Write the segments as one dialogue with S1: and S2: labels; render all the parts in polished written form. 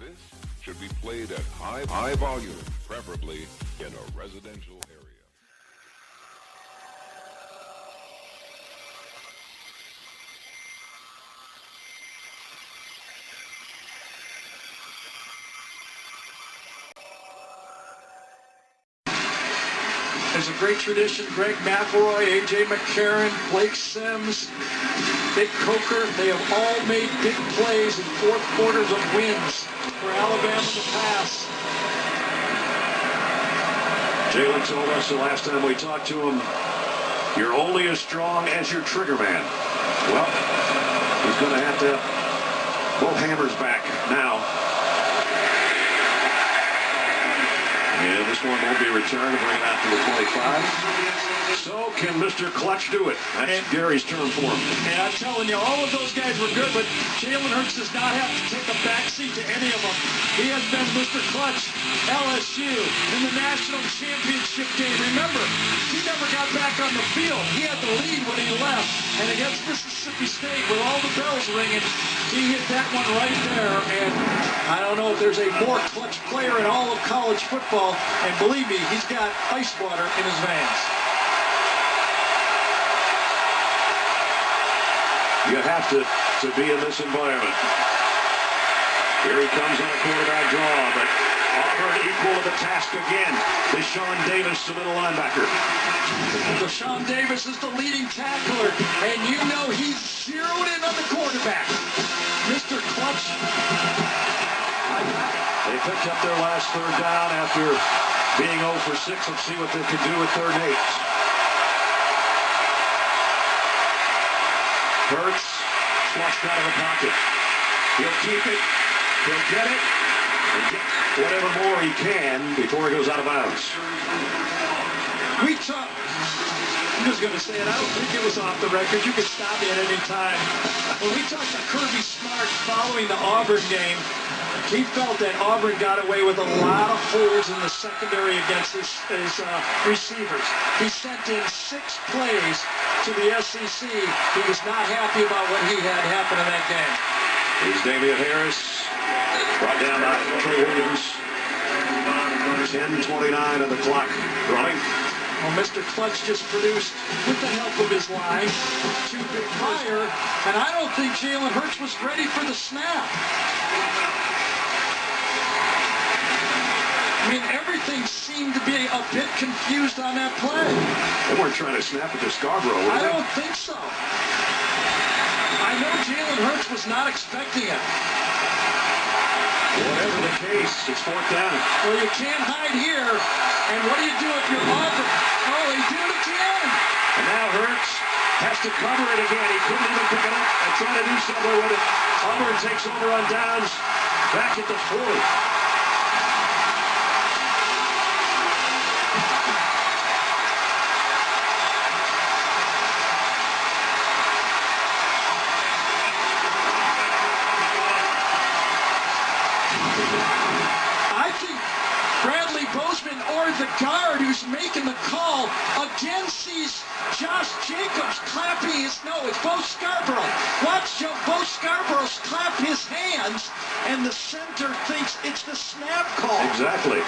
S1: This should be played at high volume, preferably in a residential area.
S2: There's a great tradition. Greg McElroy, A.J. McCarron, Blake Sims, Dick Coker, they have all made big plays in fourth quarters of wins for Alabama in the past.
S3: Jalen told us the last time we talked to him, you're only as strong as your trigger man. Well, he's going to have to have both hammers back now. And this one won't be returned to bring it out to the 25. So can Mr. Clutch do it? That's Gary's term for him.
S2: And I'm telling you, all of those guys were good, but Jalen Hurts does not have to take a backseat to any of them. He has been Mr. Clutch, LSU, in the national championship game. Remember, he never got back on the field. He had the lead when he left. And against Mississippi State, with all the bells ringing, he hit that one right there. And I don't know if there's a more clutch player in all of college football. And believe me, he's got ice water in his veins.
S3: You have to be in this environment. Here he comes on a quarterback draw, but Auburn equal to the task again. Deshaun Davis, the middle linebacker.
S2: Deshaun Davis is the leading tackler, and you know he's zeroed in on the quarterback. Mr. Clutch.
S3: They picked up their last third down after being 0 for 6. Let's see what they can do with 3rd and 8. Hurts flushed out of the pocket. He'll keep it. He'll get it. And get whatever more he can before he goes out of bounds.
S2: I'm just going to say it. I don't think it was off the record. You can stop me at any time. When we talked to Kirby Smart following the Auburn game, he felt that Auburn got away with a lot of holes in the secondary against his receivers. He sent in 6 plays to the SEC. He was not happy about what he had happen in that game.
S3: Here's Damian Harris, brought down by Trey Williams. 10:29 on the clock running.
S2: Well, Mr. Clutch just produced, with the help of his line, 2 big fire, and I don't think Jalen Hurts was ready for the snap. I mean, everything seemed to be a bit confused on that play.
S3: They weren't trying to snap it to Scarborough, were they?
S2: I don't think so. I know Jalen Hurts was not expecting it.
S3: Whatever the case, it's 4th down.
S2: Well, you can't hide here. And what do you do if you're Auburn? Oh, he did it again.
S3: And now Hurts has to cover it again. He couldn't even pick it up and try to do something with it. Auburn takes over on downs back at the 40.
S2: The guard who's making the call again sees Josh Jacobs clapping his, no, it's Bo Scarborough. Watch Bo Scarborough clap his hands, and the center thinks it's the snap call.
S3: Exactly.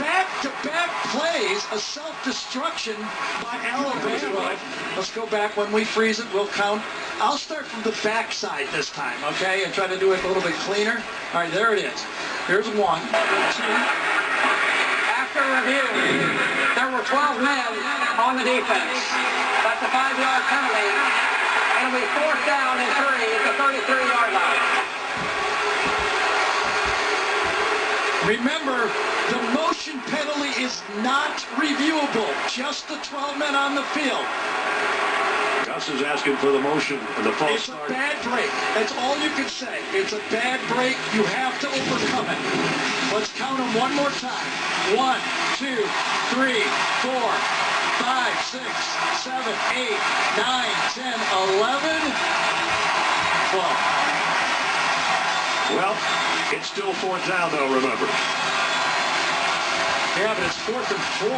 S2: Back-to-back plays, a self-destruction by Alabama. Let's go back. When we freeze it, we'll count. I'll start from the backside this time, okay, and try to do it a little bit cleaner. All right, there it is. Here's 1, 2.
S4: After review, there were 12 men on the defense. That's a 5-yard penalty. It'll be 4th down and 3 at the 33-yard line.
S2: Remember, the motion penalty is not reviewable. Just the 12 men on the field.
S3: Gus is asking for the motion and the false
S2: start.
S3: It's a
S2: bad break. That's all you can say. It's a bad break. You have to overcome it. Let's count them one more time. 1, 2, 3, 4, 5, 6, 7, 8, 9, 10, 11, 12.
S3: Well, it's still 4th down though, remember.
S2: Yeah, but it's 4th and 4.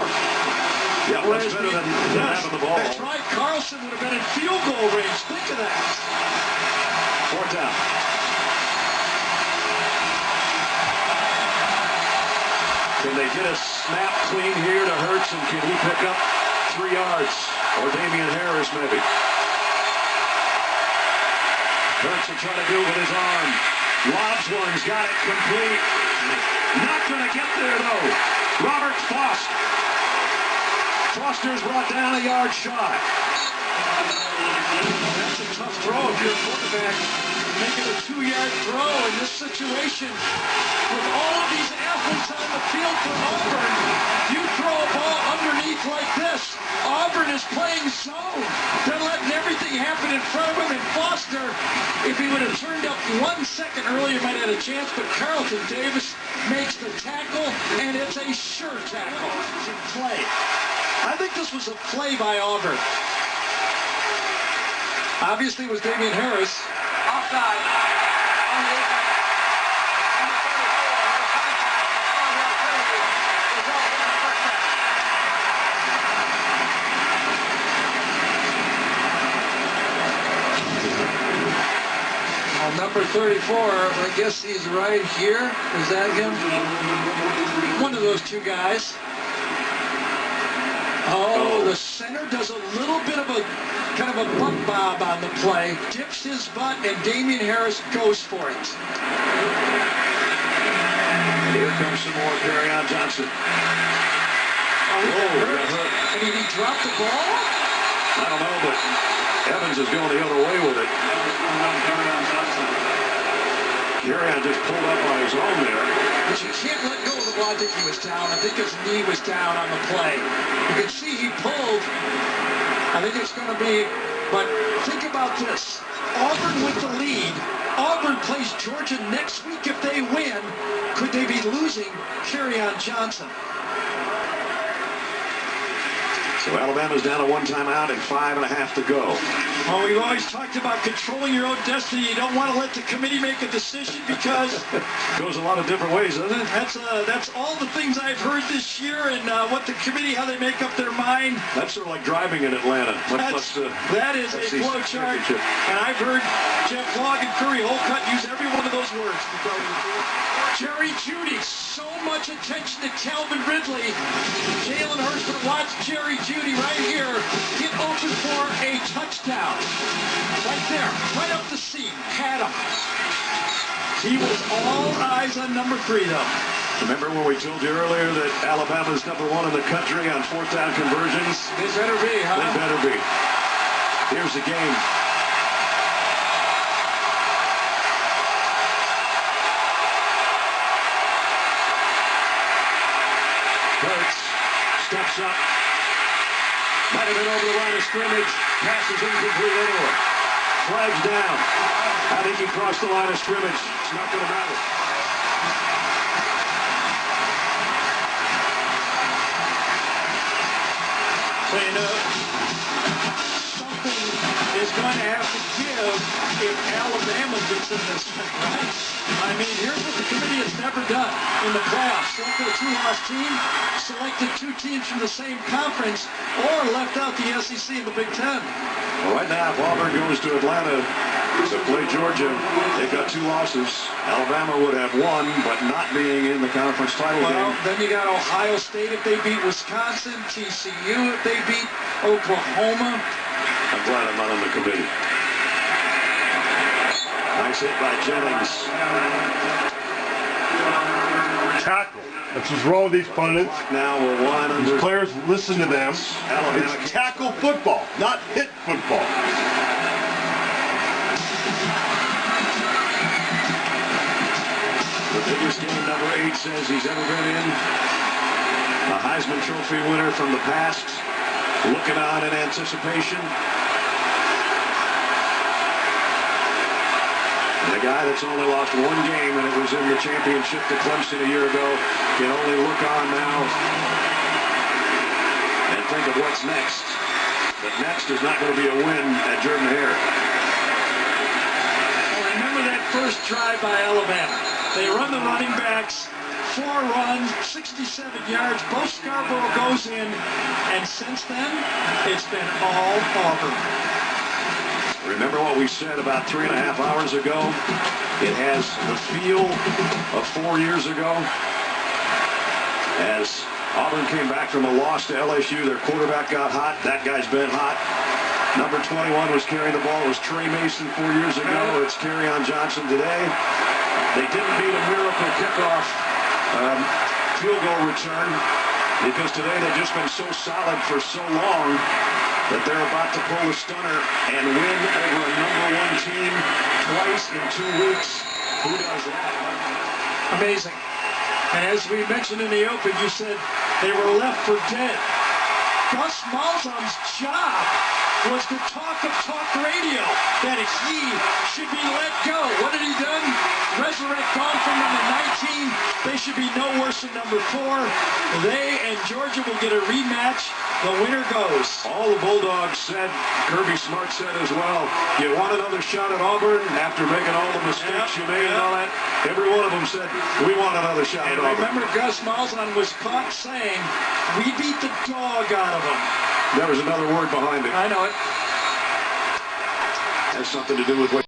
S3: Yeah, that's better than having the ball.
S2: That's right. Carlson would have been in field goal range. Think of that.
S3: 4th down. get a snap clean here to Hurts, and can he pick up 3 yards? Or Damian Harris, maybe. Hurts will try to do it with his arm. Lobs one's got it complete. Not going to get there, though. Robert Foster. Foster's brought down a yard shy.
S2: That's a tough throw if you're a quarterback. Making a 2-yard throw in this situation. With all of these athletes on the field for Auburn, you throw a ball underneath like this. Auburn is playing zone. They're letting everything happen in front of him. And Foster, if he would have turned up 1 second earlier, might have had a chance. But Carlton Davis makes the tackle, and it's a sure tackle. It's a play. I think this was a play by Auburn. Obviously, it was Damian Harris.
S4: Offside. On the defense.
S2: Number 34, I guess he's right here. Is that him? One of those two guys. Oh, the center does a little bit of a kind of a butt bob on the play. Dips his butt, and Damian Harris goes for it.
S3: Here comes some more. Kerryon Johnson.
S2: Oh, he got hurt. And did he drop the ball?
S3: I don't know, but Evans is going the other way with it. Kerryon just pulled up on his own there.
S2: But you can't let go of the ball. I think he was down. I think his knee was down on the play. You can see he pulled. I think it's going to be, but think about this. Auburn with the lead. Auburn plays Georgia next week if they win. Could they be losing Kerryon Johnson?
S3: So Alabama's down to 1 timeout and 5.5 to go.
S2: Well, we've always talked about controlling your own destiny. You don't want to let the committee make a decision because
S3: goes a lot of different ways, doesn't it?
S2: That's all the things I've heard this year, and what the committee, how they make up their mind.
S3: That's sort of like driving in Atlanta.
S2: That is a flow chart. And I've heard Jeff Log and Curry Holcutt use every one of those words. Jerry Jeudy, so much attention to Calvin Ridley. Jalen Hurts would watch Jerry Jeudy right here get open for a touchdown. Right there, right up the seam, had him. He was all eyes on number 3, though.
S3: Remember when we told you earlier that Alabama's number 1 in the country on 4th down conversions?
S2: They better be, huh?
S3: They better be. Here's the game. Hurts steps up. Might have been over the line of scrimmage. Passes incomplete anyway. Flags down. I think he crossed the line of scrimmage. It's not going to matter.
S2: Well, you know, something is going to have to give if Alabama gets in this thing, right? I mean, here's what the committee has never done in the playoffs. Selected a 2-loss team, selected 2 teams from the same conference, or left out the SEC and the Big Ten.
S3: Well, right now, if Auburn goes to Atlanta to play Georgia, they've got 2 losses. Alabama would have 1, but not being in the conference title game.
S2: Well, then you got Ohio State if they beat Wisconsin, TCU if they beat Oklahoma.
S3: I'm glad I'm not on the committee. Nice hit by Jennings.
S5: Tackle. That's what's wrong with these pundits.
S3: Now we're 1 under.
S5: These players, listen to them.
S3: Alabama
S5: It's tackle football, not hit football.
S3: The biggest game number 8 says he's ever been in. A Heisman Trophy winner from the past. Looking on in anticipation. And the guy that's only lost 1 game, and it was in the championship to Clemson a year ago, can only look on now and think of what's next. But next is not going to be a win at Jordan-Hare.
S2: Well, remember that first drive by Alabama. They run the running backs, 4 runs, 67 yards. Bo Scarborough goes in, and since then, it's been all Auburn.
S3: Remember what we said about 3.5 hours ago? It has the feel of 4 years ago. as Auburn came back from a loss to LSU. Their quarterback got hot. That guy's been hot. Number 21 was carrying the ball. It was Trey Mason 4 years ago. It's Kerryon Johnson today. They didn't need a miracle kickoff field goal return because today they've just been so solid for so long that they're about to pull the stunner and win over a number 1 team twice in 2 weeks. Who does that?
S2: Amazing. And as we mentioned in the open, you said they were left for dead. Gus Malzahn's job was to talk radio that he should be let go. What had he done? Resurrect gone from number 19. They should be no worse than number 4. They and Georgia will get a rematch. The winner goes.
S3: All the Bulldogs said, Kirby Smart said as well, you want another shot at Auburn after making all the mistakes you made and all that? Every one of them said, we want another shot at Auburn.
S2: Remember, Gus Malzahn was caught saying, we beat the dog out of them.
S3: There was another word behind it.
S2: I know it.
S3: Has something to do with what